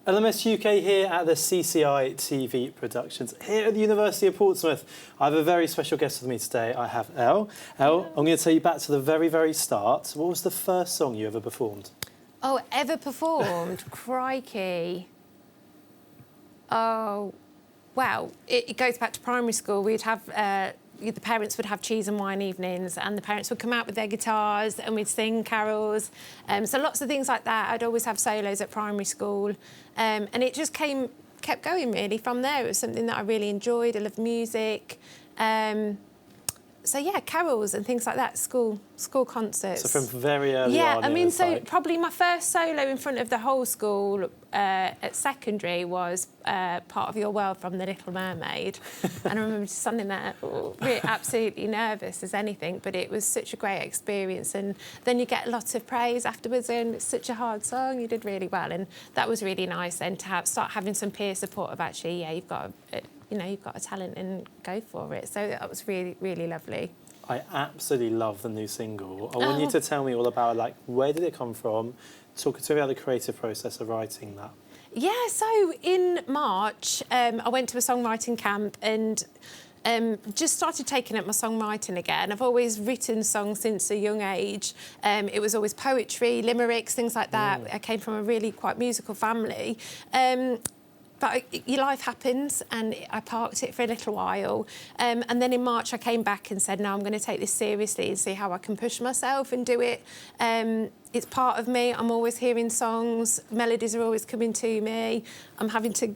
LMSUK here at the CCI TV Productions here at the University of Portsmouth. I have a very special guest with me today. I have Elle. Elle, I'm going to take you back to the very, very start. What was the first song you ever performed? Oh, ever performed? Crikey. Oh, well, it goes back to primary school. We'd have... the parents would have cheese and wine evenings and the parents would come out with their guitars and we'd sing carols. So lots of things like that. I'd always have solos at primary school. And it just kept going, really, from there. It was something that I really enjoyed. I loved music. So, yeah, carols and things like that, school concerts. So from very early on... Yeah, I mean, so probably my first solo in front of the whole school at secondary was Part of Your World from The Little Mermaid. And I remember just standing there, really absolutely nervous as anything, but it was such a great experience. And then you get lots of praise afterwards, and it's such a hard song, you did really well. And that was really nice then to start having some peer support of actually, yeah, you've got a talent and go for it. So that was really, really lovely. I absolutely love the new single. I want you to tell me all about, like, where did it come from? Talk to me about the creative process of writing that. Yeah, so in March, I went to a songwriting camp and just started taking up my songwriting again. I've always written songs since a young age. It was always poetry, limericks, things like that. I came from a really quite musical family. But your life happens, and I parked it for a little while. And then in March, I came back and said, no, I'm going to take this seriously and see how I can push myself and do it. It's part of me. I'm always hearing songs. Melodies are always coming to me. I'm having to,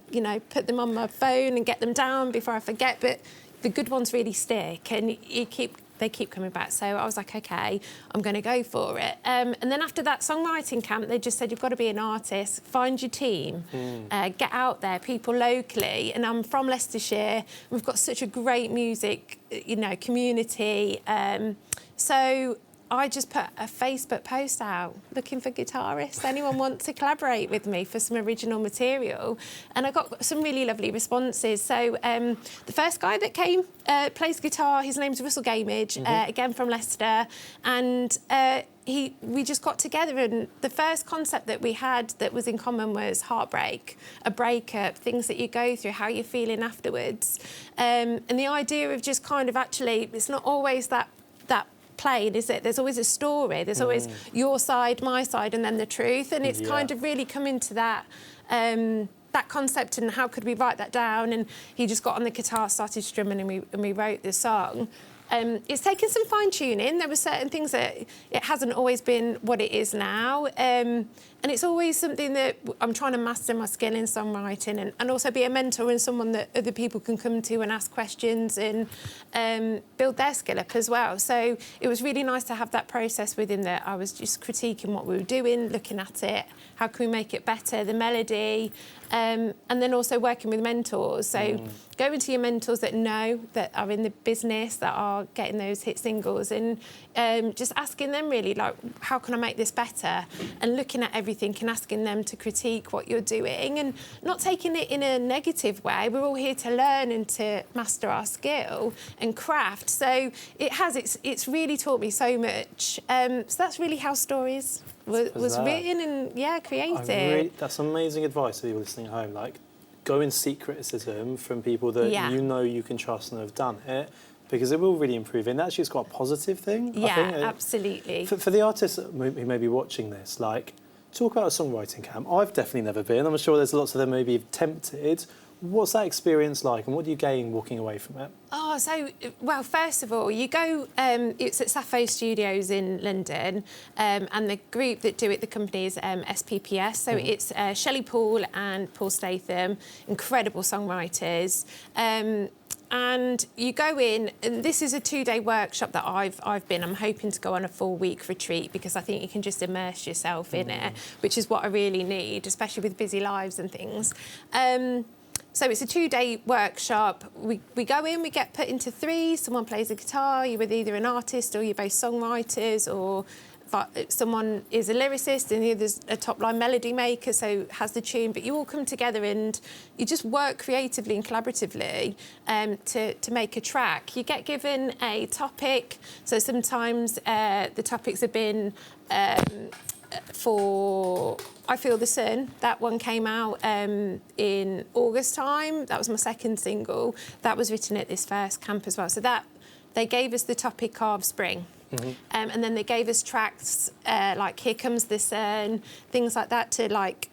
put them on my phone and get them down before I forget. But the good ones really stick, and they keep coming back. So I was like, OK, I'm going to go for it. And then after that songwriting camp, they just said, you've got to be an artist, find your team, get out there, people locally. And I'm from Leicestershire. We've got such a great music, community. So I just put a Facebook post out looking for guitarists. Anyone want to collaborate with me for some original material? And I got some really lovely responses. So the first guy that came plays guitar. His name's Russell Gamage, again from Leicester. And we just got together, and the first concept that we had that was in common was heartbreak, a breakup, things that you go through, how you're feeling afterwards. And the idea of just kind of actually, it's not always that plain, is it? There's always a story. There's always your side, my side, and then the truth. And it's kind of really come into that that concept and how could we write that down. And he just got on the guitar, started strumming, and we wrote the song. It's taken some fine-tuning. There were certain things that it hasn't always been what it is now. And it's always something that I'm trying to master my skill in songwriting and also be a mentor and someone that other people can come to and ask questions and build their skill up as well. So it was really nice to have that process with him, that I was just critiquing what we were doing, looking at it, how can we make it better, the melody, and then also working with mentors. So going to your mentors that know, that are in the business, that are getting those hit singles, and just asking them really, like, how can I make this better? And looking at everything and asking them to critique what you're doing and not taking it in a negative way. We're all here to learn and to master our skill and craft. So it's really taught me so much. So that's really how Stories was written and, created. That's amazing advice to people listening at home. Like, go and seek criticism from people that you can trust and have done it, because it will really improve. And actually, it's quite a positive thing, I think. Absolutely. For the artists who may be watching this, like, talk about a songwriting camp. I've definitely never been. I'm sure there's lots of them maybe tempted. What's that experience like, and what do you gain walking away from it? Oh, so, well, first of all, you go, it's at Sappho Studios in London, and the group that do it, the company is SPPS, so it's Shelley Paul and Paul Statham, incredible songwriters. And you go in, and this is a 2-day workshop that I've been. I'm hoping to go on a 4-week retreat because I think you can just immerse yourself in it, which is what I really need, especially with busy lives and things. So it's a 2-day workshop. We go in, we get put into 3. Someone plays the guitar. You're either an artist or you're both songwriters, or someone is a lyricist and the other's a top-line melody maker, so has the tune. But you all come together and you just work creatively and collaboratively to make a track. You get given a topic. So sometimes the topics have been for I Feel the Sun. That one came out in August time. That was my second single. That was written at this first camp as well. So that they gave us the topic of spring. Mm-hmm. And then they gave us tracks like Here Comes the Sun, things like that to like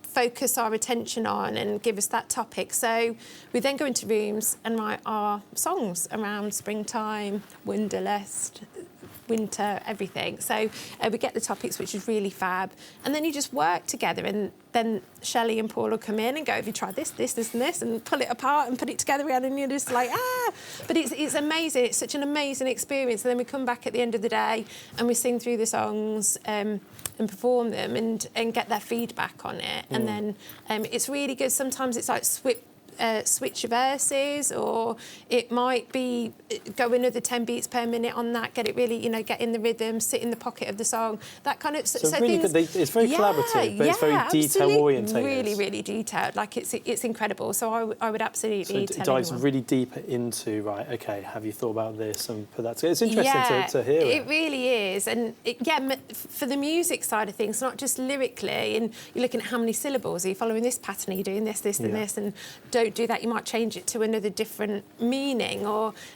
focus our attention on and give us that topic. So we then go into rooms and write our songs around springtime, Wonderlust, winter, everything. So we get the topics, which is really fab. And then you just work together, and then Shelley and Paul will come in and go, have you tried this, this, this and this, and pull it apart and put it together again, and you're just like, ah! But it's amazing. It's such an amazing experience. And then we come back at the end of the day and we sing through the songs and perform them and get their feedback on it. And then it's really good. Sometimes it's like switch your verses, or it might be go another 10 beats per minute on that, get it really, get in the rhythm, sit in the pocket of the song, that kind of... So really things, good. It's very collaborative, but it's very detail-orientated. Really, really detailed. Like, it's incredible. So I would absolutely tell it dives anyone. really deep into, right, OK, have you thought about this and put that together? It's interesting to hear it. It really is. And, for the music side of things, not just lyrically, and you're looking at how many syllables, are you following this pattern, are you doing this, and this, and don't do that, you might change it to another different meaning,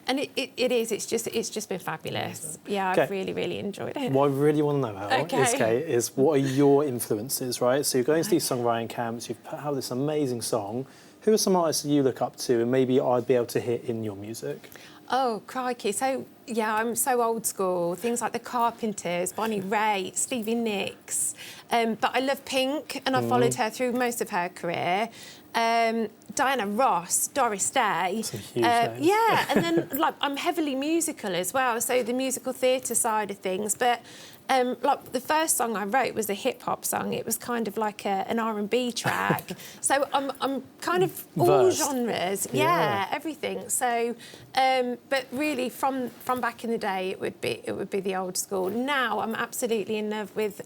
it's just been fabulous. Yeah, I've really, really enjoyed it. What I really want to know, Al, is what are your influences, right? So you're going to these songwriting camps, you've put out this amazing song. Who are some artists that you look up to and maybe I'd be able to hear in your music? Oh, crikey. So, I'm so old school. Things like the Carpenters, Bonnie Raitt, Stevie Nicks. But I love Pink, and I followed her through most of her career. Diana Ross, Doris Day. Some huge names. Yeah, and then I'm heavily musical as well, so the musical theatre side of things. But the first song I wrote was a hip hop song. It was kind of like an R&B track. So I'm kind of all genres. Yeah, everything. So, but really from back in the day, it would be the old school. Now I'm absolutely in love with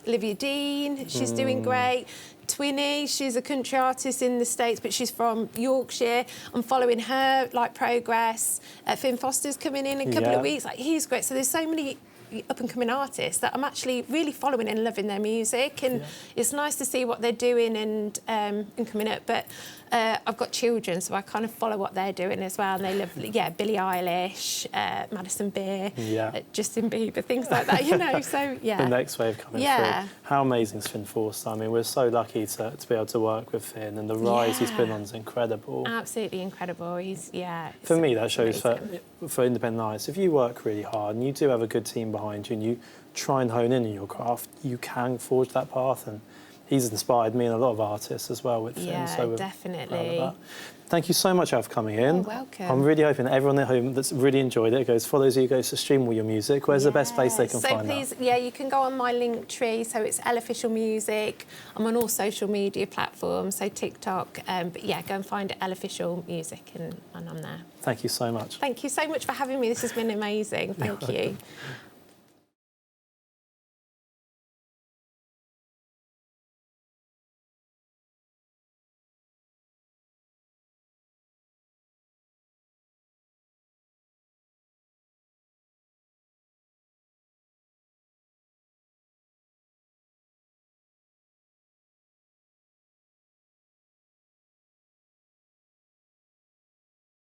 Olivia Dean. She's doing great. Twinny, she's a country artist in the States, but she's from Yorkshire. I'm following her progress. Finn Foster's coming in a couple of weeks. He's great. So there's so many up-and-coming artists that I'm actually really following and loving their music, and it's nice to see what they're doing and coming up. But I've got children, so I kind of follow what they're doing as well, and they love, Billie Eilish, Madison Beer, Justin Bieber, things like that, so, The next wave coming through. How amazing is Finn Forster? I mean, we're so lucky to be able to work with Finn, and the rise he's been on is incredible. Absolutely incredible. For me, that shows for independent artists, if you work really hard and you do have a good team behind you and you try and hone in on your craft, you can forge that path, and he's inspired me and a lot of artists as well with Finn. So we're definitely. proud of that. Thank you so much, Al, for coming in. You're welcome. I'm really hoping that everyone at home that's really enjoyed it follows you, goes to stream all your music. Where's the best place they can find that? So please, you can go on my link tree. So it's L Official Music. I'm on all social media platforms, so TikTok. But go and find L Official Music, and I'm there. Thank you so much. Thank you so much for having me. This has been amazing. Thank you.